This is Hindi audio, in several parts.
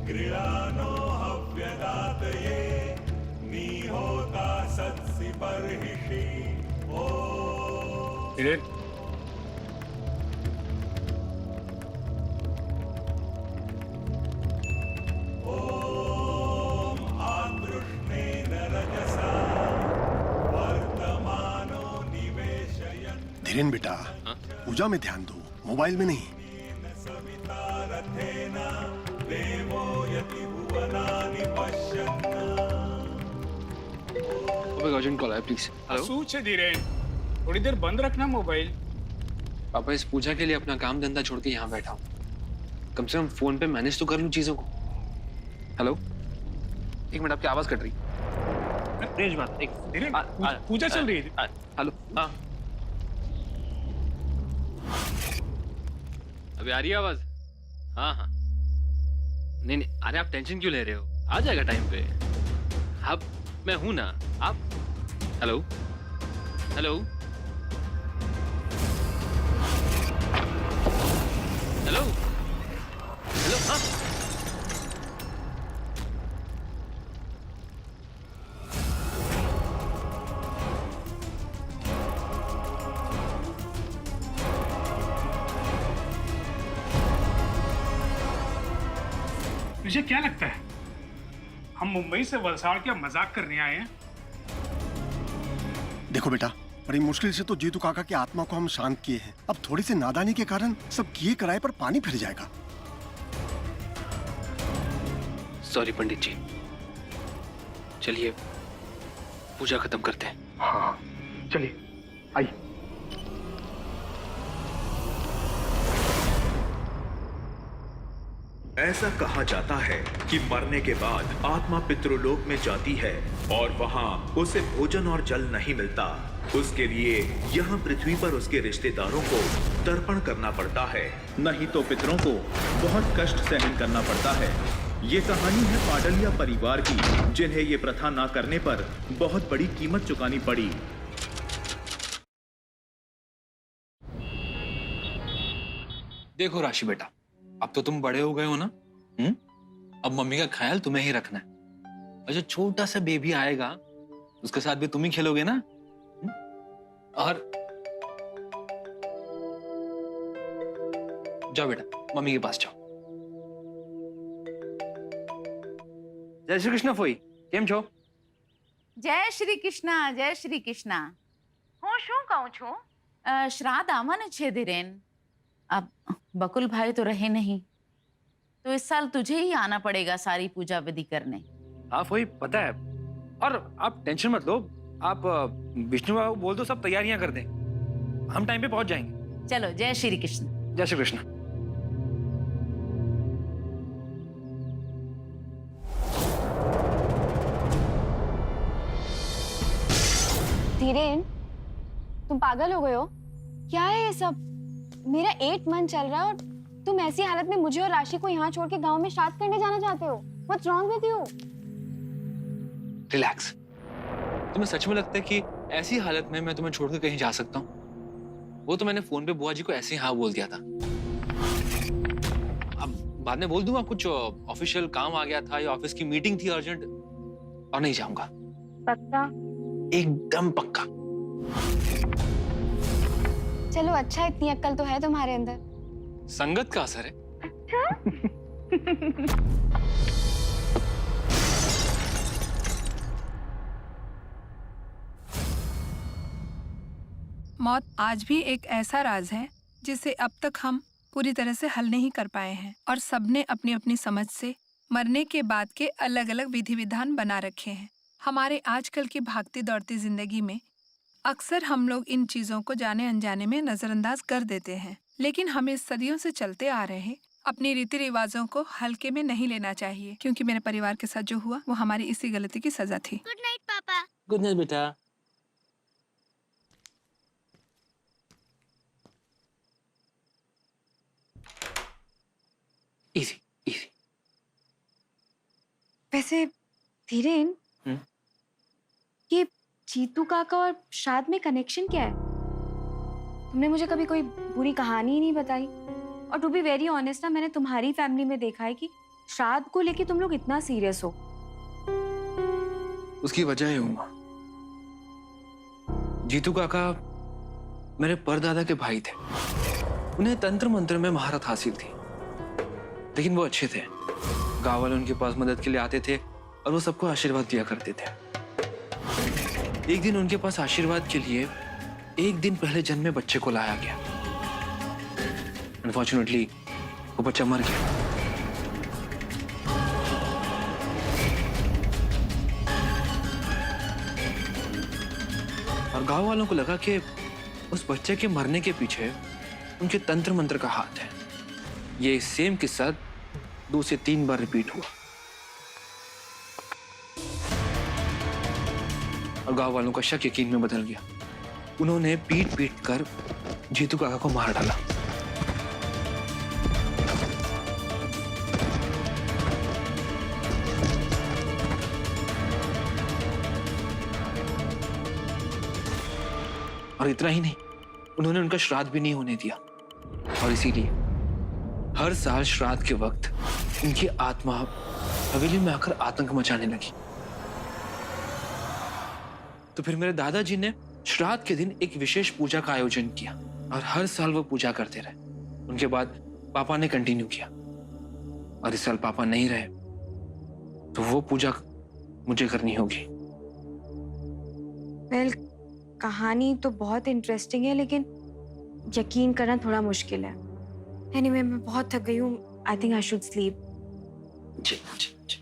गृणानो हव्यदातये निहोता सत्सि बर्हिषि ओ धीरेन बेटा, पूजा में ध्यान दो, मोबाइल में नहीं। अर्जेंट कॉल है प्लीज। हेलो सूचे धीरेन, थोड़ी देर बंद रखना मोबाइल। पापा इस पूजा के लिए अपना काम धंधा छोड़ के यहाँ बैठा हूँ, कम से कम फोन पे मैनेज तो कर लूँ चीजों को। हेलो, एक मिनट, आपकी आवाज कट रही। तेज बात, एक धीरेन, पूजा चल रही है। हेलो, हाँ अभी आ रही है आवाज? हाँ हाँ, नहीं नहीं, अरे आप टेंशन क्यों ले रहे हो, आ जाएगा टाइम पे। अब मैं हूं ना, आप। हेलो हेलो हेलो हेलो, हाँ तुझे क्या लगता है हम मुंबई से वलसाड़ क्या मजाक करने आए हैं? देखो बेटा, बड़ी मुश्किल से तो जीतू काका की आत्मा को हम शांत किए हैं। अब थोड़ी सी नादानी के कारण सब किए कराए पर पानी फिर जाएगा। सॉरी पंडित जी, चलिए पूजा खत्म करते हैं। हाँ चलिए, आइए। ऐसा कहा जाता है कि मरने के बाद आत्मा पितृलोक में जाती है और वहाँ उसे भोजन और जल नहीं मिलता। उसके लिए यहाँ पृथ्वी पर उसके रिश्तेदारों को तर्पण करना पड़ता है, नहीं तो पितरों को बहुत कष्ट सहन करना पड़ता है। ये कहानी है पाडलिया परिवार की, जिन्हें ये प्रथा ना करने पर बहुत बड़ी कीमत चुकानी पड़ी। देखो राशि बेटा, अब तो तुम बड़े हो गए हो ना, अब मम्मी का ख्याल तुम्हें ही रखना है। और जो छोटा सा बेबी आएगा उसके साथ भी तुम ही खेलोगे ना। और जाओ बेटा, मम्मी के पास जाओ। जय श्री कृष्ण फोई, केम छो? जय श्री कृष्णा, जय श्री कृष्णा। હું શું કહું છું? શ્રાદ્ધ આવવાનું છે ધીરેન। अब बकुल भाई तो रहे नहीं, तो इस साल तुझे ही आना पड़ेगा सारी पूजा विधि करने। हाँ फोई, पता है। और आप टेंशन मत लो, आप विष्णु बाबू बोल दो, सब तैयारियां कर दें, हम टाइम पे पहुंच जाएंगे। चलो, जय श्री कृष्ण। जय श्री कृष्ण। धीरेन, तुम पागल हो गए हो? क्या है ये सब? मेरा 8 मंथ चल रहा है और तुम ऐसी हालत में मुझे और राशि को यहाँ छोड़ के गांव में श्राद्ध करने जाना चाहते हो? What's wrong with you? Relax. तुम्हें सच में लगता है कि ऐसी हालत में मैं तुम्हें छोड़कर कहीं जा सकता हूँ? वो तो मैंने फोन पे बुआ जी को ऐसे ही हाँ बोल दिया था। अब बाद में बोल दूंगा कुछ ऑफिशियल काम आ गया था या ऑफिस की मीटिंग थी अर्जेंट, और नहीं जाऊंगा। पक्का? एकदम पक्का। चलो अच्छा, इतनी अक्ल तो है तुम्हारे अंदर। संगत का असर है। मौत आज भी एक ऐसा राज है जिसे अब तक हम पूरी तरह से हल नहीं कर पाए हैं, और सबने अपनी अपनी समझ से मरने के बाद के अलग अलग विधि विधान बना रखे हैं। हमारे आजकल की भागती दौड़ती जिंदगी में अक्सर हम लोग इन चीजों को जाने अनजाने में नजरअंदाज कर देते हैं, लेकिन हमें सदियों से चलते आ रहे अपनी रीति रिवाजों को हल्के में नहीं लेना चाहिए, क्योंकि मेरे परिवार के साथ जो हुआ वो हमारी इसी गलती की सजा थी। गुड नाइट पापा। गुड नाइट बेटा। Easy easy. वैसे धीरेन, ये जीतू काका और श्राद्ध में कनेक्शन क्या है? तुमने मुझे कभी कोई बुरी कहानी ही नहीं बताई। और टू बी वेरी ऑनेस्ट ना, मैंने तुम्हारी फैमिली में देखा है कि श्राद्ध को लेके तुम लोग इतना सीरियस हो? उसकी वजह है उमा, जीतू काका मेरे परदादा के भाई थे। उन्हें तंत्र मंत्र में महारत हासिल थी, लेकिन वो अच्छे थे। गांव वाले उनके पास मदद के लिए आते थे और वो सबको आशीर्वाद दिया करते थे। एक दिन उनके पास आशीर्वाद के लिए एक दिन पहले जन्मे बच्चे को लाया गया। अनफॉर्चुनेटली वो बच्चा मर गया। और गांव वालों को लगा कि उस बच्चे के मरने के पीछे उनके तंत्र मंत्र का हाथ है। ये सेम किस्सा 2 से 3 बार रिपीट हुआ और गांव वालों का शक यकीन में बदल गया। उन्होंने पीट पीट कर जीतू काका को मार डाला। और इतना ही नहीं, उन्होंने उनका श्राद्ध भी नहीं होने दिया। और इसीलिए हर साल श्राद्ध के वक्त इनकी आत्मा हवेली में आकर आतंक मचाने लगी। तो फिर मेरे दादाजी ने श्राद्ध के दिन एक विशेष पूजा का आयोजन किया और हर साल वो पूजा करते रहे। उनके बाद पापा ने कंटिन्यू किया और इस साल पापा नहीं रहे तो वो पूजा मुझे करनी होगी। वेल, कहानी तो बहुत इंटरेस्टिंग है, लेकिन यकीन करना थोड़ा मुश्किल है। एनीवे, मैं बहुत थक गई हूँ। I think I should sleep. जी, जी, जी।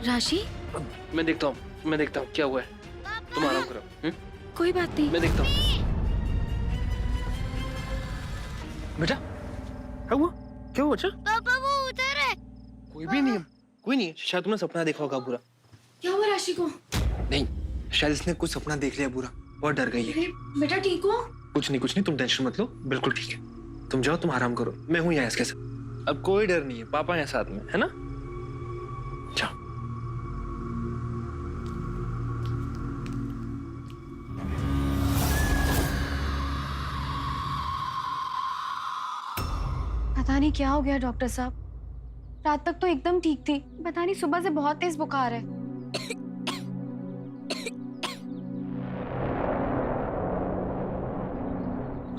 राशि, मैं देखता हूँ क्या हुआ है। तुम आराम करो। कोई बात नहीं। मैं देखता हूँ। बेटा क्या हुआ बच्चा? पापा वो उधर है। कोई भी नहीं है, कोई नहीं है। शायद तुमने सपना देखा होगा बुरा। क्या हुआ राशि को? नहीं, शायद इसने कुछ सपना देख लिया बुरा, बहुत डर गई है। बेटा ठीक हो? कुछ नहीं, तुम टेंशन मत लो, बिल्कुल ठीक है। तुम जाओ, तुम आराम करो, मैं हूँ यहाँ इसके साथ। अब कोई डर नहीं है, पापा है साथ में, है ना? जाओ। पता नहीं क्या हो गया डॉक्टर साहब। रात तक तो एकदम ठीक थी, पता नहीं सुबह से बहुत तेज बुखार है।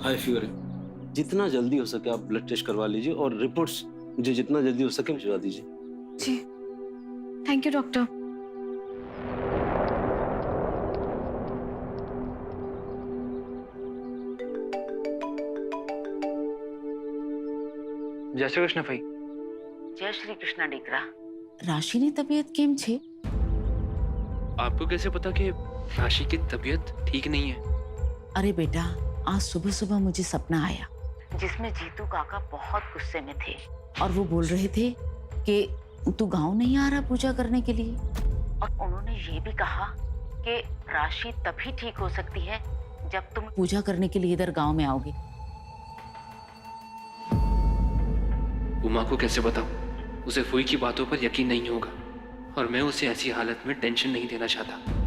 हाई फीवर है। जितना जल्दी हो सके आप ब्लड टेस्ट करवा लीजिए और रिपोर्ट्स मुझे जितना जल्दी हो सके भिजवा दीजिए। जी, थैंक यू डॉक्टर। जय श्री कृष्ण भाई। जय श्री कृष्ण डीकरा। राशि तबीयत केम छे? आपको कैसे पता कि राशि की तबीयत ठीक नहीं है? अरे बेटा, आज सुबह सुबह मुझे सपना आया जिसमें जीतू काका बहुत गुस्से में थे और वो बोल रहे थे कि तू गांव नहीं आ रहा पूजा करने के लिए। और उन्होंने ये भी कहा कि राशि तभी ठीक हो सकती है जब तुम पूजा करने के लिए इधर गांव में आओगे। उमा को कैसे बताऊं? उसे फूई की बातों पर यकीन नहीं होगा और मैं उसे ऐसी हालत में टेंशन नहीं देना चाहता।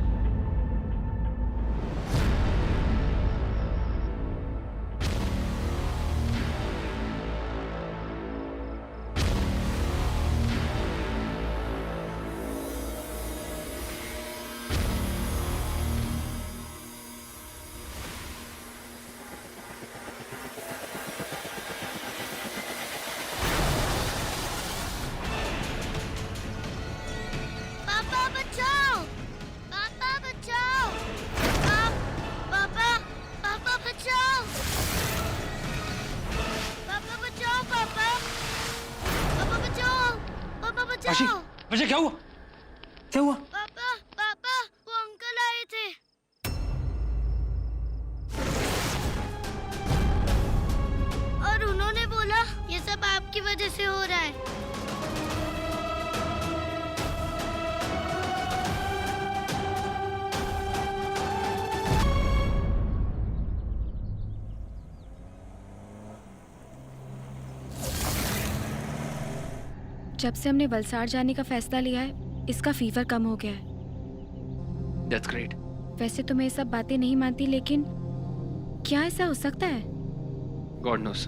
राशि, क्या हुआ? क्या हुआ? पापा पापा वो अंकल आए थे। और उन्होंने बोला ये सब आपकी वजह से हो रहा है। जब से हमने वलसाड़ जाने का फैसला लिया है, इसका फीवर कम हो गया है। That's great. वैसे तो मैं ये सब बातें नहीं मानती, लेकिन क्या ऐसा हो सकता है? God knows.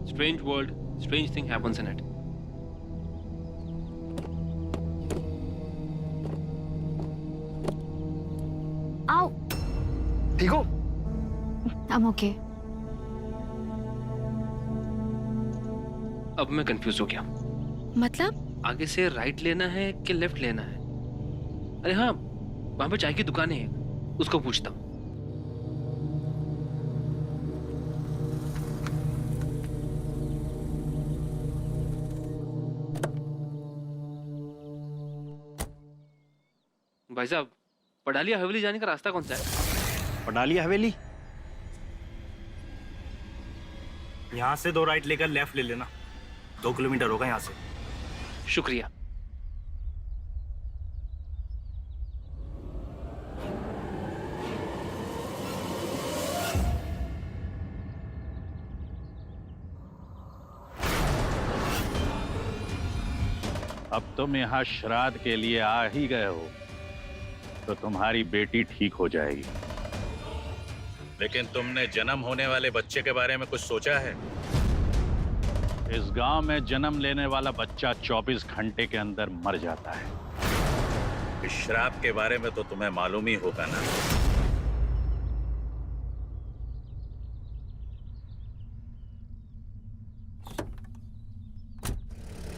Strange world, strange thing happens in it. आओ। ठीक हो? I'm okay. अब मैं कंफ्यूज हो गया। मतलब? आगे से राइट लेना है कि लेफ्ट लेना है? अरे हाँ, वहां पे चाय की दुकानें हैं, उसको पूछता हूँ। भाई साहब, पडालिया हवेली जाने का रास्ता कौन सा है? पडालिया हवेली? यहाँ से 2 राइट लेकर लेफ्ट ले लेना, 2 किलोमीटर होगा यहाँ से। शुक्रिया। अब तुम यहाँ श्राद्ध के लिए आ ही गए हो तो तुम्हारी बेटी ठीक हो जाएगी। लेकिन तुमने जन्म होने वाले बच्चे के बारे में कुछ सोचा है? इस गांव में जन्म लेने वाला बच्चा 24 घंटे के अंदर मर जाता है। इस श्राप के बारे में तो तुम्हें मालूम ही होगा ना।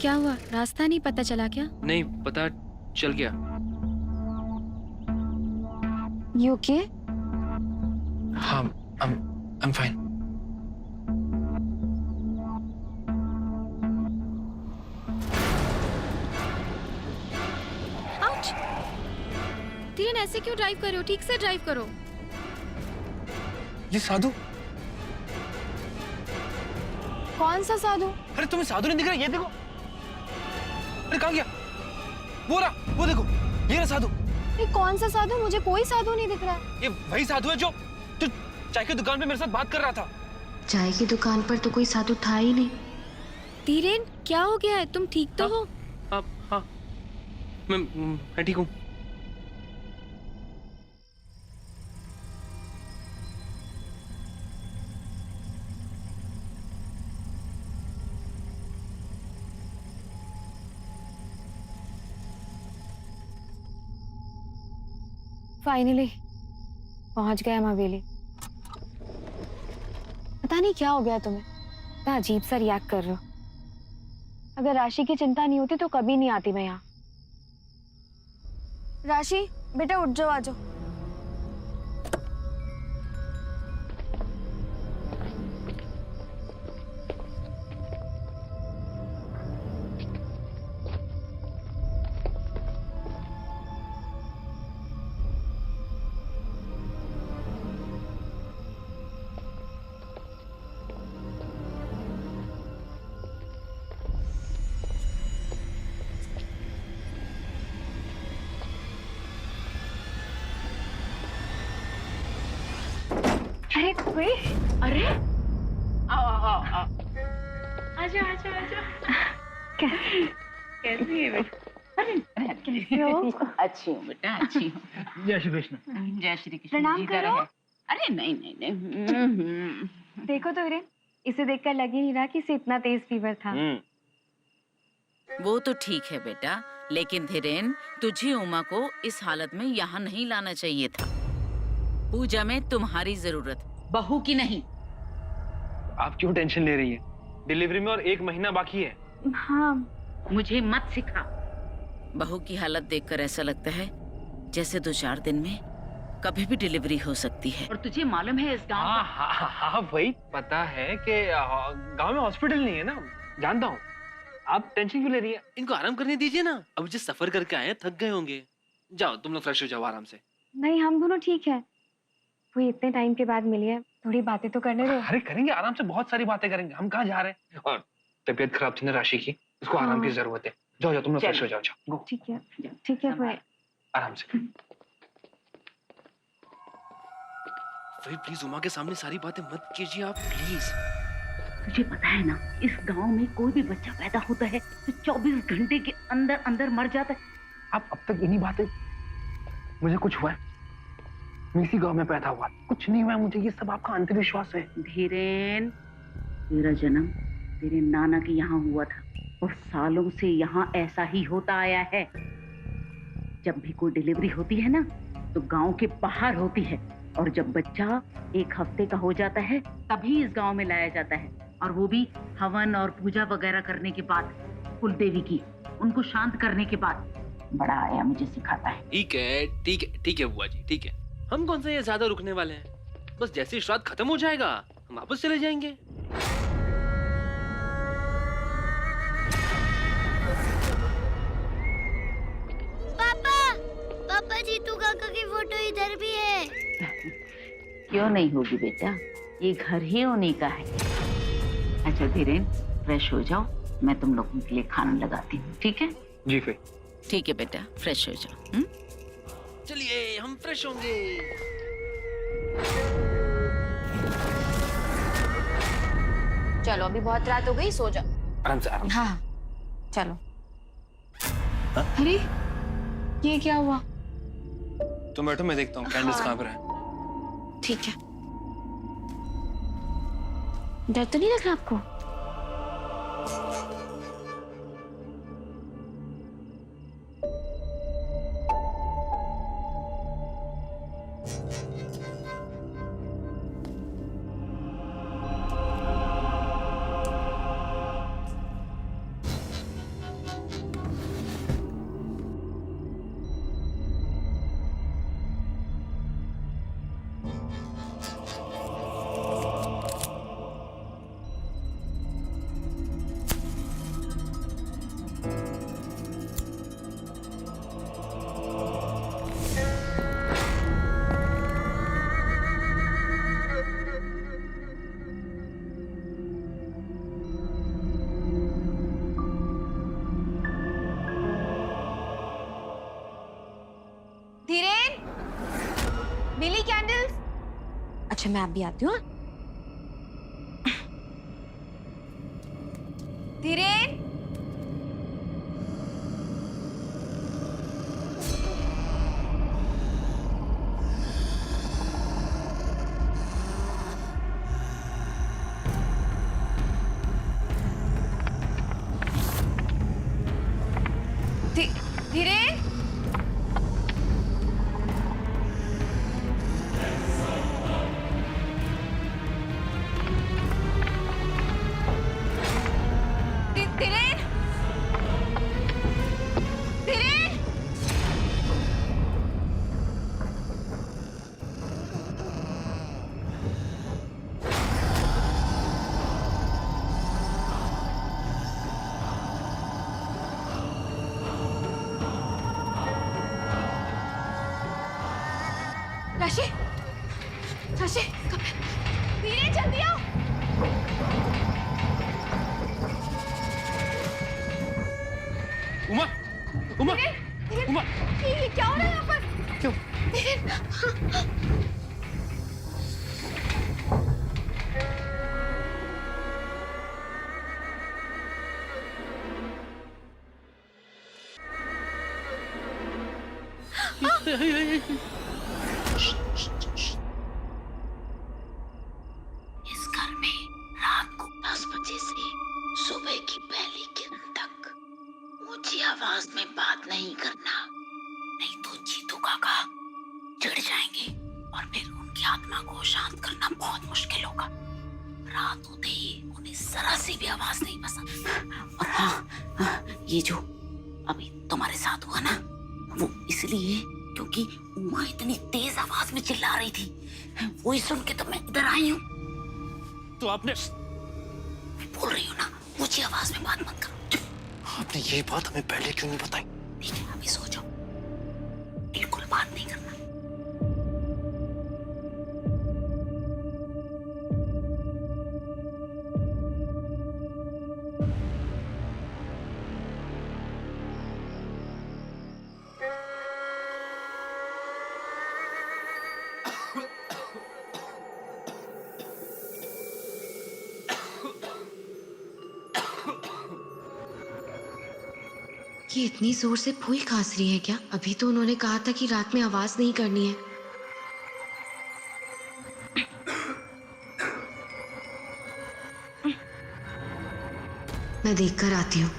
क्या हुआ? रास्ता नहीं पता चला क्या? नहीं, पता चल गया। You okay? हाँ, I'm fine. Ouch! धीरेन, ऐसे क्यों ड्राइव कर रहे हो? ठीक से ड्राइव करो। ये साधु? कौन सा साधु? अरे तुम्हें साधु नहीं दिख रहा? ये देखो। अरे कहाँ गया? वो रहा, वो देखो, ये रहा साधु। ये कौन सा साधु? मुझे कोई साधु नहीं दिख रहा है। ये वही साधु है जो चाय की दुकान पे मेरे साथ बात कर रहा था। चाय की दुकान पर तो कोई साधु था ही नहीं। धीरेन, क्या हो गया है? तुम ठीक तो हो? हाँ, मैं ठीक हूँ। फाइनली पहुंच गए हम हवेली। पता नहीं क्या हो गया तुम्हें, इतना अजीब सा रिएक्ट कर रहे हो। अगर राशि की चिंता नहीं होती तो कभी नहीं आती मैं यहाँ। राशि बेटा उठ जाओ, आ जाओ। अरे कोई, अरे आओ आजा आजा आजा। कैसी है बेटा? अरे कैसी हो? अच्छी हूँ बेटा, अच्छी हूँ। जय श्री कृष्ण। जय श्री कृष्ण। प्रणाम जीता करो। रहे। अरे नहीं नहीं नहीं। देखो तो वीरेन, इसे देखकर लग ही नहीं रहा कि इसे इतना तेज फीवर था। वो तो ठीक है बेटा, लेकिन धीरेन, तुझे उमा को इस हालत में यहाँ नहीं लाना चाहिए था। पूजा में तुम्हारी जरूरत, बहू की नहीं। आप क्यों टेंशन ले रही है? डिलीवरी में और 1 महीना बाकी है। हाँ, मुझे मत सिखा। बहू की हालत देखकर ऐसा लगता है जैसे 2-4 दिन में कभी भी डिलीवरी हो सकती है। और तुझे मालूम है इस गांव का... हाँ, वही पता है कि गांव में हॉस्पिटल नहीं है ना, जानता हूँ। आप टेंशन क्यों ले रही है? इनको आराम करने दीजिए ना। अब जो सफर करके आए थक गए होंगे। जाओ तुम लोग फ्रेश हो जाओ आराम से। नहीं हम दोनों ठीक है। वो इतने टाइम के बाद मिली है, थोड़ी बातें तो करने दो। अरे करेंगे आराम से, बहुत सारी बातें करेंगे। हम कहाँ जा रहे हैं? और तबीयत खराब थी ना राशि की, उसको आराम की जरूरत है। जाओ जाओ तुम लोग फ्रेश हो जाओ। जाओ ठीक है ठीक है। मैं आराम से। प्लीज उमा के सामने सारी बातें मत कीजिए आप, प्लीज। तुझे पता है ना, इस गांव में कोई भी बच्चा पैदा होता है तो 24 घंटे के अंदर अंदर मर जाता है। अब तक इन्हीं बातें, मुझे कुछ हुआ है, मैं इसी गांव में पैदा हुआ, कुछ नहीं हुआ मुझे, ये सब आपका अंधविश्वास है। धीरेन, तेरा जन्म तेरे नाना के यहाँ हुआ था और सालों से यहाँ ऐसा ही होता आया है। जब भी कोई डिलीवरी होती है ना तो गांव के बाहर होती है, और जब बच्चा 1 हफ्ते का हो जाता है तभी इस गांव में लाया जाता है, और वो भी हवन और पूजा वगैरह करने के बाद, कुल देवी की, उनको शांत करने के बाद। बड़ा आया मुझे सिखाता है। ठीक है ठीक है ठीक है बुआ जी, ठीक है। हम कौन सा ये ज्यादा रुकने वाले हैं, बस जैसे श्राद्ध खत्म हो जाएगा हम वापस चले जाएंगे। पापा जीतू काका की फोटो इधर भी है। क्यों नहीं होगी बेटा, ये घर ही उन्हीं का है। अच्छा धीरेन, फ्रेश हो जाओ, मैं तुम लोगों के लिए खाना लगाती हूँ, ठीक है? जी फिर ठीक है बेटा, फ्रेश हो जाओ। चलिए हम फ्रेश होंगे। चलो अभी बहुत रात हो गई, सो जाओ। आराम से आराम से। हाँ चलो। अरे ये क्या हुआ? तुम बैठो, मैं देखता हूँ कैंडल्स कहाँ पर है। ठीक है। डर तो नहीं लग रहा आपको? धीरेन, मिली कैंडल्स? अच्छा मैं आप भी आती हूँ। धीरेन, धीरेन, राशि, राशि, धीरे जल्दी आओ। उमा, उमा, उमा, ये क्या हो रहा है यहाँ पर? क्यों? इस घर में रात को 10 बजे से सुबह की पहली किरण तक ऊंची आवाज में बात नहीं करना, नहीं तो जीतू काका चिढ़ जाएंगे और फिर उनकी आत्मा को शांत करना बहुत मुश्किल होगा। रात होते ही उन्हें जरा सी भी आवाज नहीं पसंद। और हाँ, ये जो अभी तुम्हारे साथ हुआ ना, वो इसलिए क्योंकि उमा इतनी तेज आवाज में चिल्ला रही थी, वही सुन के तो मैं इधर आई हूँ। तो आपने, बोल रही हूँ ना, ऊंची आवाज में बात मत करो, चुप। आपने ये बात हमें पहले क्यों नहीं बताई? ठीक है, अभी सो जाओ, बिल्कुल बात नहीं करना। ये इतनी जोर से फूल खांस रही है क्या? अभी तो उन्होंने कहा था कि रात में आवाज नहीं करनी है। मैं देखकर आती हूँ।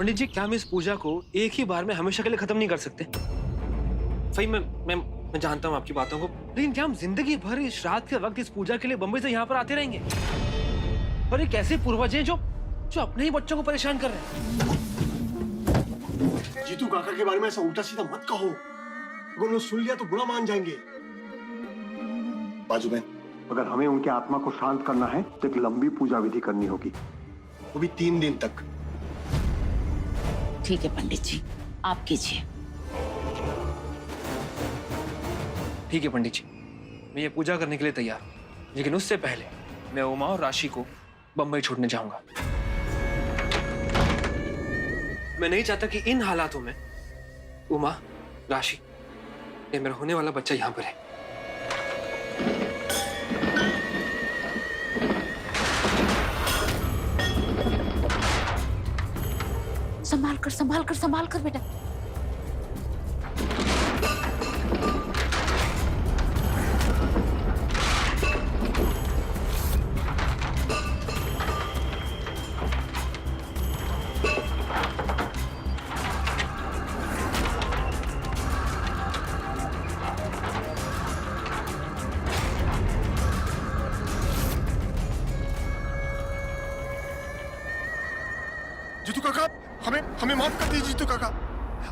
पंडित जी, क्या हम इस पूजा को एक ही बार में हमेशा के लिए खत्म नहीं कर सकते? सही मैं जानता हूँ आपकी बातों को, लेकिन क्या हम जिंदगी भर इस श्राद्ध के वक्त इस पूजा के लिए बम्बई से यहाँ पर आते रहेंगे? और एक ऐसे पूर्वज हैं जो अपने ही बच्चों को परेशान कर रहे हैं। जीतू काका के बारे में ऐसा उल्टा सीधा मत कहो, अगर उन्होंने सुन लिया तो बुरा मान जाएंगे। बाजू बहन, अगर हमें उनके आत्मा को शांत करना है तो एक लंबी पूजा विधि करनी होगी, वो भी 3 दिन तक। ठीक है पंडित जी, आप कीजिए। ठीक है पंडित जी, मैं ये पूजा करने के लिए तैयार हूँ, लेकिन उससे पहले मैं उमा और राशि को बम्बई छोड़ने जाऊंगा। मैं नहीं चाहता कि इन हालातों में उमा, राशि, ये मेरा होने वाला बच्चा यहाँ पर है। संभाल कर बेटा। जीतू काका, हमें माफ कर दीजिए जीतू काका,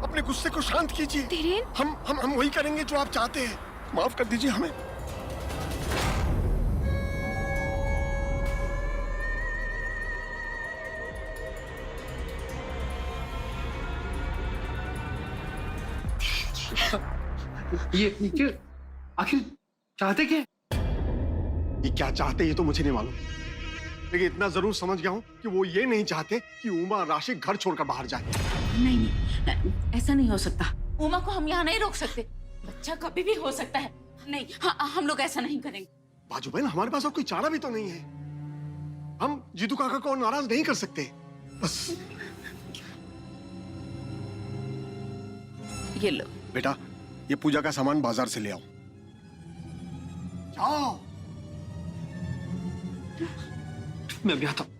अपने गुस्से को शांत कीजिए। हम वही करेंगे जो आप चाहते हैं, माफ कर दीजिए हमें। ये आखिर चाहते क्या? ये क्या चाहते ये तो मुझे नहीं मालूम, लेकिन इतना जरूर समझ गया हूँ कि वो ये नहीं चाहते कि उमा राशि घर छोड़कर बाहर जाए। नहीं, ऐसा नहीं हो सकता। उमा को हम यहाँ नहीं रोक सकते, बच्चा कभी भी हो सकता है। नहीं, हम लोग ऐसा नहीं करेंगे। बाजू बहन, हमारे पास और कोई चारा भी तो नहीं है, हम जीतू काका को नाराज नहीं कर सकते। बस ये लो बेटा, ये पूजा का सामान बाजार से ले आओ। जाओ। मैं भी आता हूँ।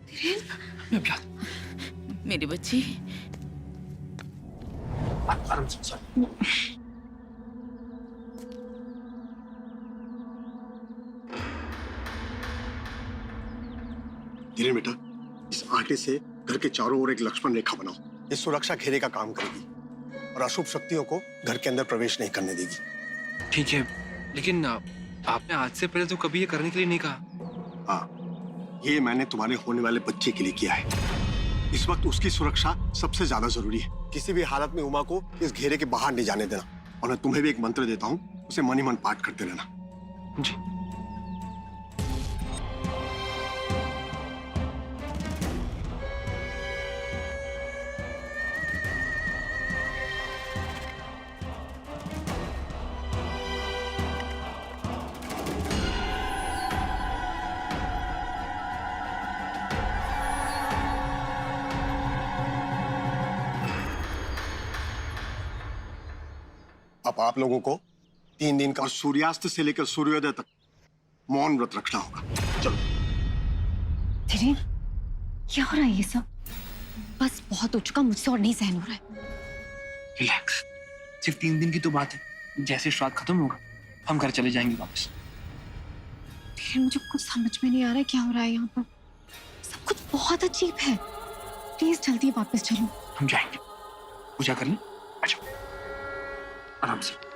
मेरी बच्ची, आराम से। धीरे बेटा, इस आटे से घर के चारों ओर एक लक्ष्मण रेखा बनाओ। ये सुरक्षा घेरे का काम करेगी और अशुभ शक्तियों को घर के अंदर प्रवेश नहीं करने देगी। ठीक है, लेकिन आपने आज से पहले तो कभी ये करने के लिए नहीं कहा। हाँ, ये मैंने तुम्हारे होने वाले बच्चे के लिए किया है। इस वक्त उसकी सुरक्षा सबसे ज्यादा जरूरी है। किसी भी हालत में उमा को इस घेरे के बाहर नहीं जाने देना। और मैं तुम्हें भी एक मंत्र देता हूँ, उसे मन ही मन पाठ करते रहना। जी। अब आप लोगों को 3 दिन का और सूर्यास्त से लेकर सूर्योदय तक मौन व्रत रखना होगा। चलो। धीरेन, क्या हो रहा है ये सब? बस बहुत हो चुका, मुझसे और नहीं सहन हो रहा है। रिलैक्स, सिर्फ 3 दिन की तो बात है। जैसे श्राद्ध खत्म होगा हम घर चले जाएंगे वापस। धीरेन, मुझे कुछ समझ में नहीं आ रहा है क्या हो रहा है यहाँ पर। सब कुछ बहुत अजीब है। प्लीज जल्दी वापस चलो। हम जाएंगे, पूजा कर लें। अच्छा, आराम से।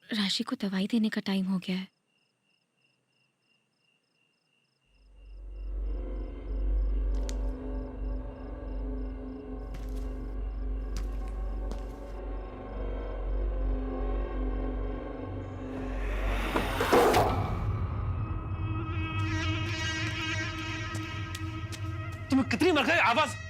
राशि को दवाई देने का टाइम हो गया है। तुम्हें कितनी मर गई आवाज?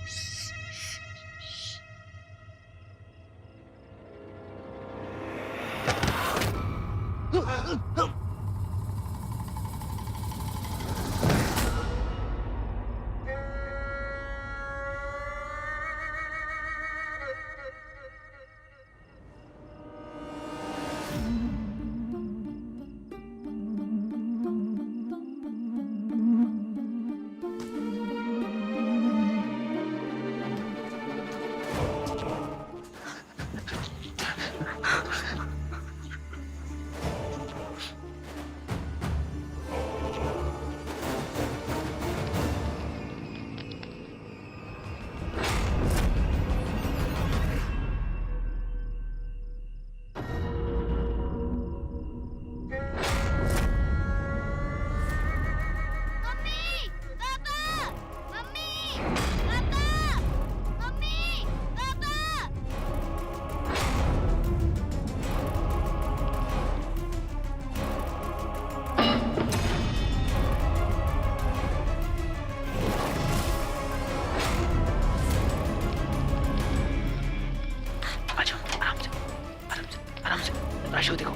राशि को देखो।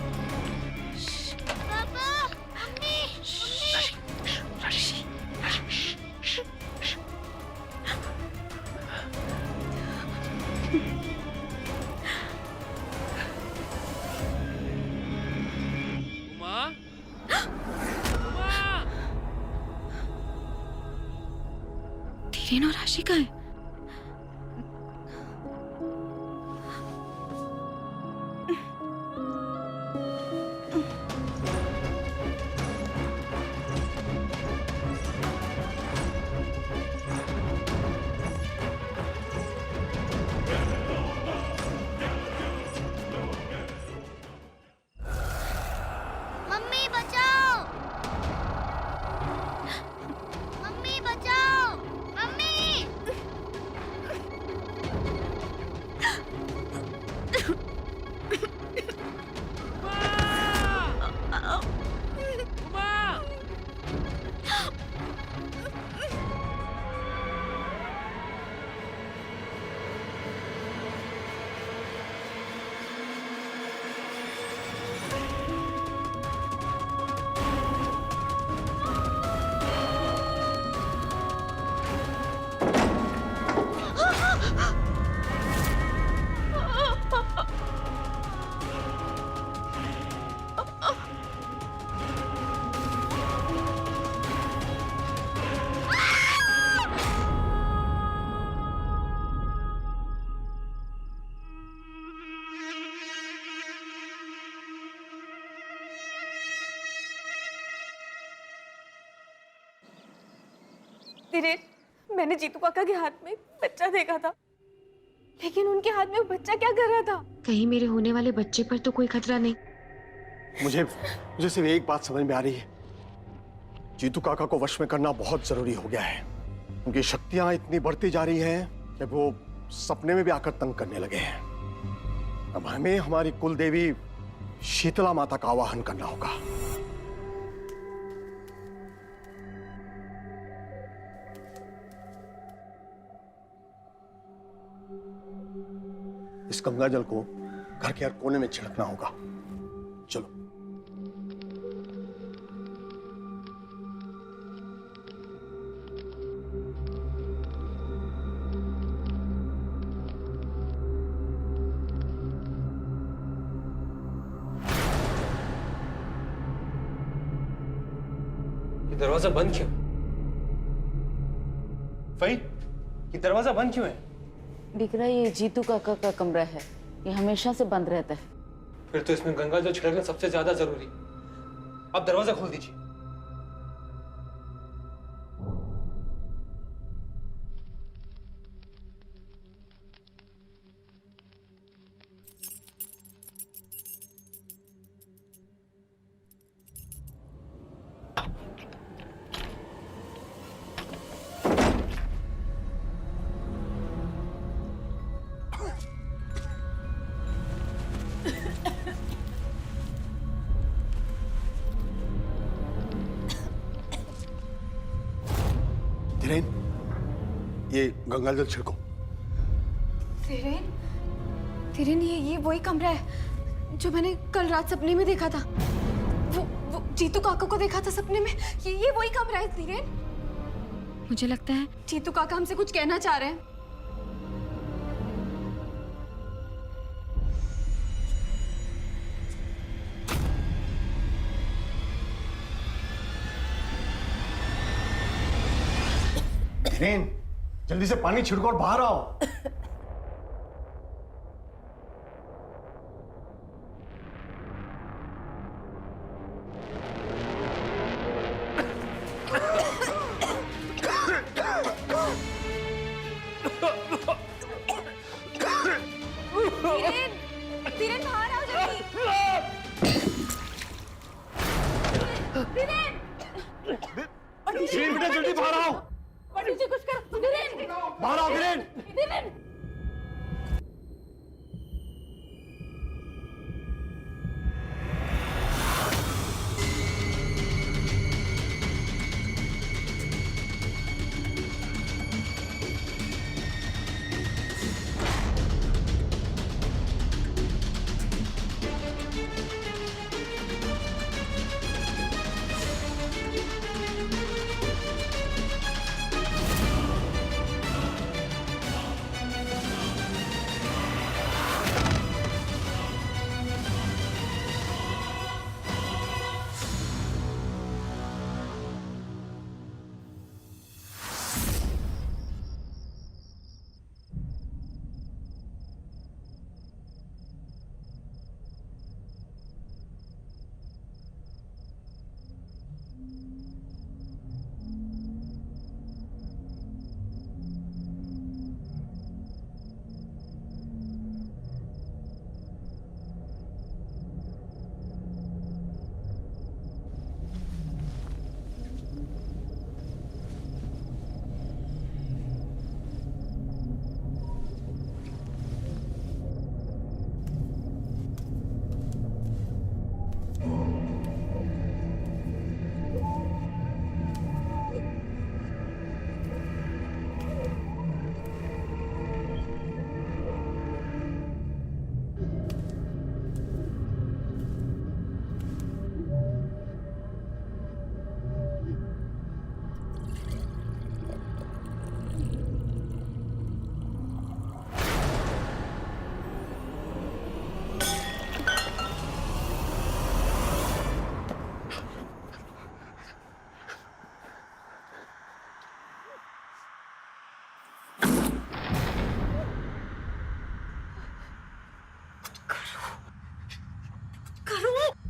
पापा, मम्मी, राशि। उमा? उमा? धीरेन और राशि का है। मम्मी बचाओ, मम्मी बचाओ, मम्मी। धीरेन, मैंने जीतू काका के हाथ में बच्चा देखा था, लेकिन उनके हाथ में वो बच्चा क्या कर रहा था? कहीं मेरे होने वाले बच्चे पर तो कोई खतरा नहीं। मुझे सिर्फ एक बात समझ में आ रही है, जीतू काका को वश में करना बहुत जरूरी हो गया है। उनकी शक्तियां इतनी बढ़ती जा रही हैं कि वो सपने में भी आकर तंग करने लगे हैं। अब हमें हमारी कुल देवी शीतला माता का आवाहन करना होगा। इस गंगा जल को घर के हर कोने में छिड़कना होगा। चलो। ये दरवाजा बंद क्यों? भाई, ये दरवाजा बंद क्यों है? दिख रहा है ये जीतू काका का कमरा है, ये हमेशा से बंद रहता है। फिर तो इसमें गंगा जल छिड़कना सबसे ज्यादा जरूरी। आप दरवाजा खोल दीजिए। धीरेन, ये गंगा जल छिड़को। धीरेन, ये वही कमरा है जो मैंने कल रात सपने में देखा था। वो जीतू काका को देखा था सपने में। ये वही कमरा है धीरेन। मुझे लगता है जीतू काका हमसे कुछ कहना चाह रहे हैं। धीरेन, जल्दी से पानी छिड़को और बाहर आओ। धीरेन, बाहर आओ जल्दी। धीरेन, बेटा जल्दी बाहर आओ। कुछ कर। धीरेन, बाहर आओ धीरेन। धीरेन।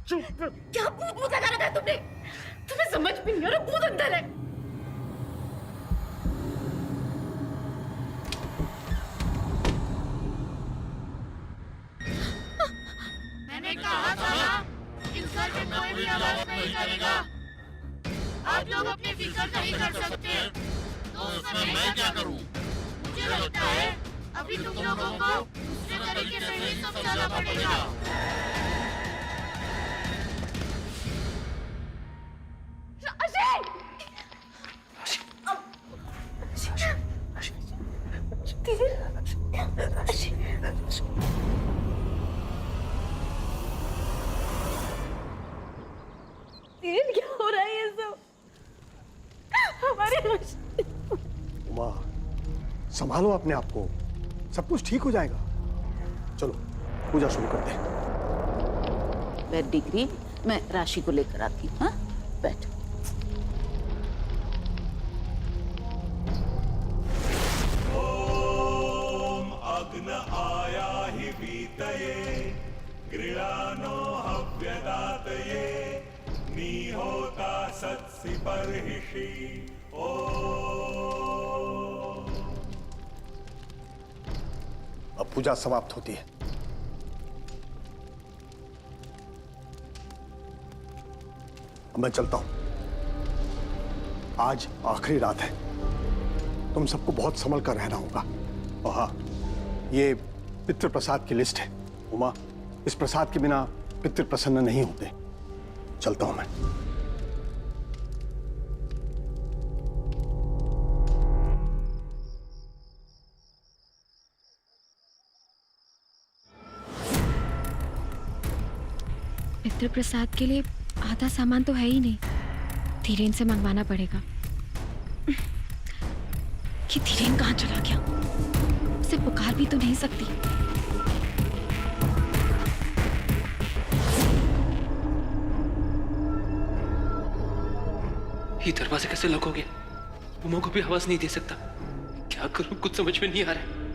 क्या भूत भूत लगा रखा है तुमने? तुम्हें समझ में नहीं आ रहा, भूत अंदर है। मैंने कहा था ना, इस घर करेगा? आप लोग अपनी फिक्र नहीं कर सकते तो उसमें मैं क्या करूं? मुझे लगता है अभी तुम लोगों को दूसरे तरीके से ही समझाना पड़ेगा। क्या हो रहा है ये सब? हमारे उमा, संभालो अपने आप को, सब कुछ ठीक हो जाएगा। चलो पूजा शुरू करते हैं। बैठ डिग्री, मैं राशि को लेकर आती हूँ। हाँ, बैठ। ओम अग्न आया हि वीतये गृणानो हव्यदातये निहोता सत्सि बर्हिषि। अब पूजा समाप्त होती है। अब मैं चलता हूं। आज आखिरी रात है, तुम सबको बहुत संभल कर रहना होगा। और हाँ, ये पितृ प्रसाद की लिस्ट है। उमा, इस प्रसाद के बिना पितृ प्रसन्न नहीं होते। चलता हूं मैं। पितृ प्रसाद के लिए आधा सामान तो है ही नहीं, धीरेन से मंगवाना पड़ेगा। कि धीरेन कहाँ चला गया? उसे पुकार भी तो नहीं सकती। ये दरवाजे कैसे लॉक हो गया? उमा को भी आवाज नहीं दे सकता। क्या करूं, कुछ समझ में नहीं आ रहा है।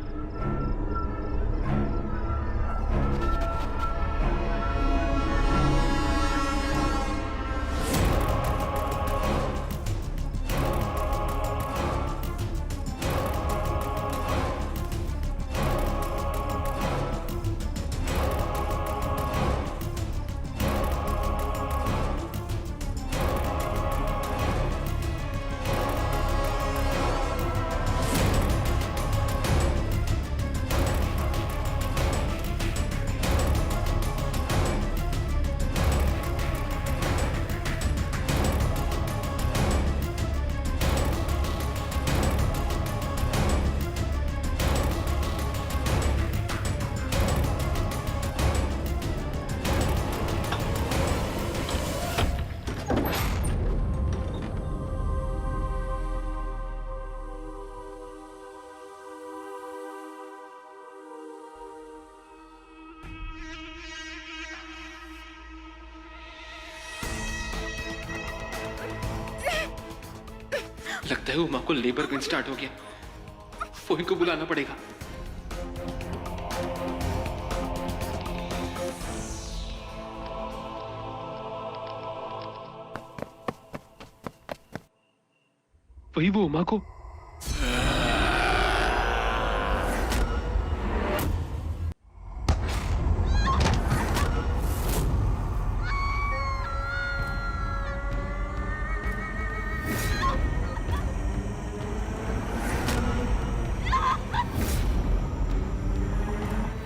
लगता है उमा को लेबर पेन स्टार्ट हो गया। फोई को बुलाना पड़ेगा। वही वो उमा को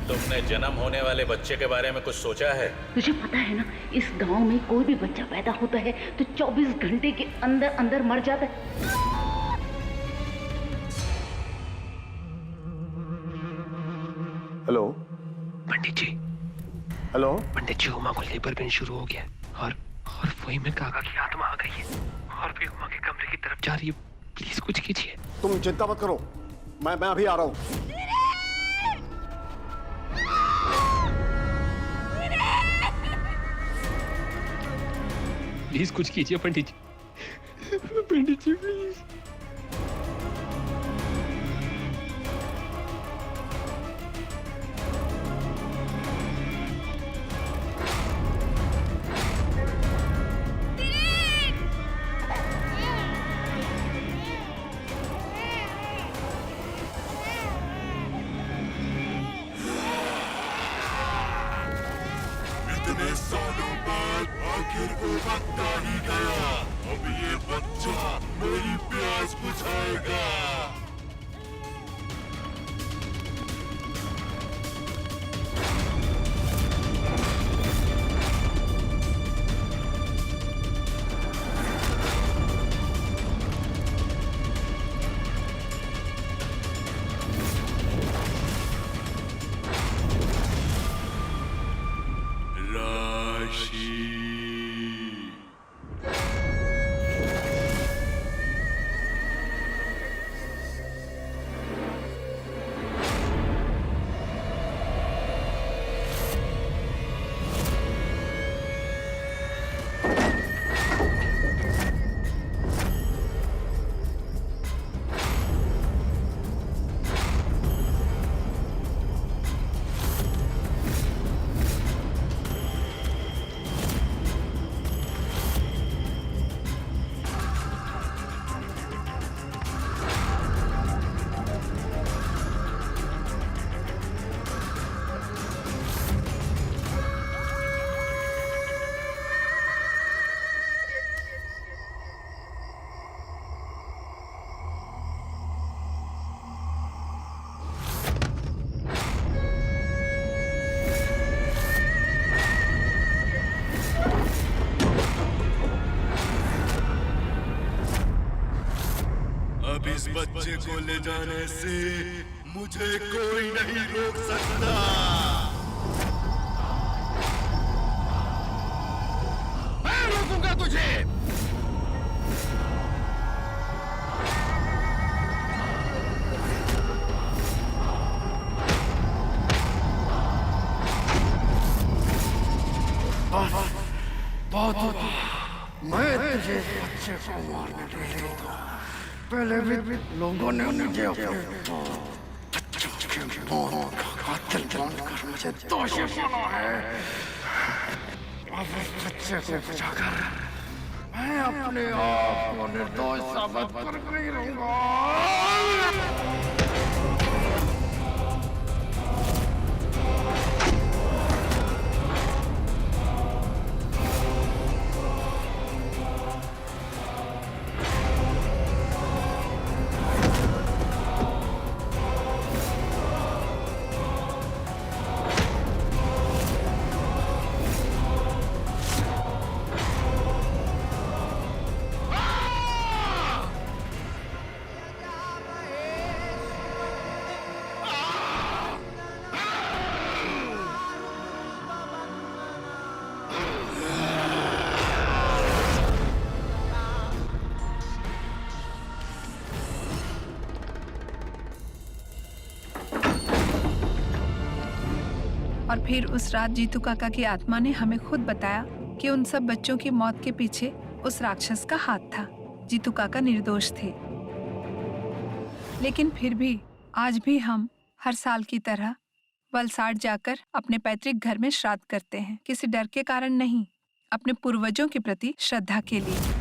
तुमने जन्म होने वाले बच्चे के बारे में कुछ सोचा है? तुझे पता है ना, इस गांव में कोई भी बच्चा पैदा होता है तो 24 घंटे के अंदर अंदर मर जाता है। हेलो पंडित जी। हेलो पंडित जी, उमा को लेबर पेन शुरू हो गया है और वही में काका की आत्मा आ गई है और भी उमा के कमरे की तरफ जा रही है। प्लीज कुछ कीजिए। तुम चिंता मत करो, मैं अभी आ रहा हूँ। प्लीज कुछ कीजिए पंडित जी। पंडित जी प्लीज। इतने सालों बाद आखिर वो वक्त आ ही गया, अब ये बच्चा मेरी प्यास बुझाएगा। अब इस बच्चे को ले जाने से मुझे कोई नहीं रोक सकता। मैं रोकूंगा तुझे। बहुत मैं तुझे बच्चे को मारने नहीं दूंगा। पहले भी लोगों ने मुझे अपने बच्चों के मौत का कातिल मानकर मुझे दोषी माना है। अब इस बच्चे को बचाकर मैं अपने आप को निर्दोष साबित करके ही रहूंगा। और फिर उस रात जीतू काका की आत्मा ने हमें खुद बताया कि उन सब बच्चों की मौत के पीछे उस राक्षस का हाथ था। जीतू काका निर्दोष थे। लेकिन फिर भी आज भी हम हर साल की तरह वलसाड जाकर अपने पैतृक घर में श्राद्ध करते हैं, किसी डर के कारण नहीं, अपने पूर्वजों के प्रति श्रद्धा के लिए।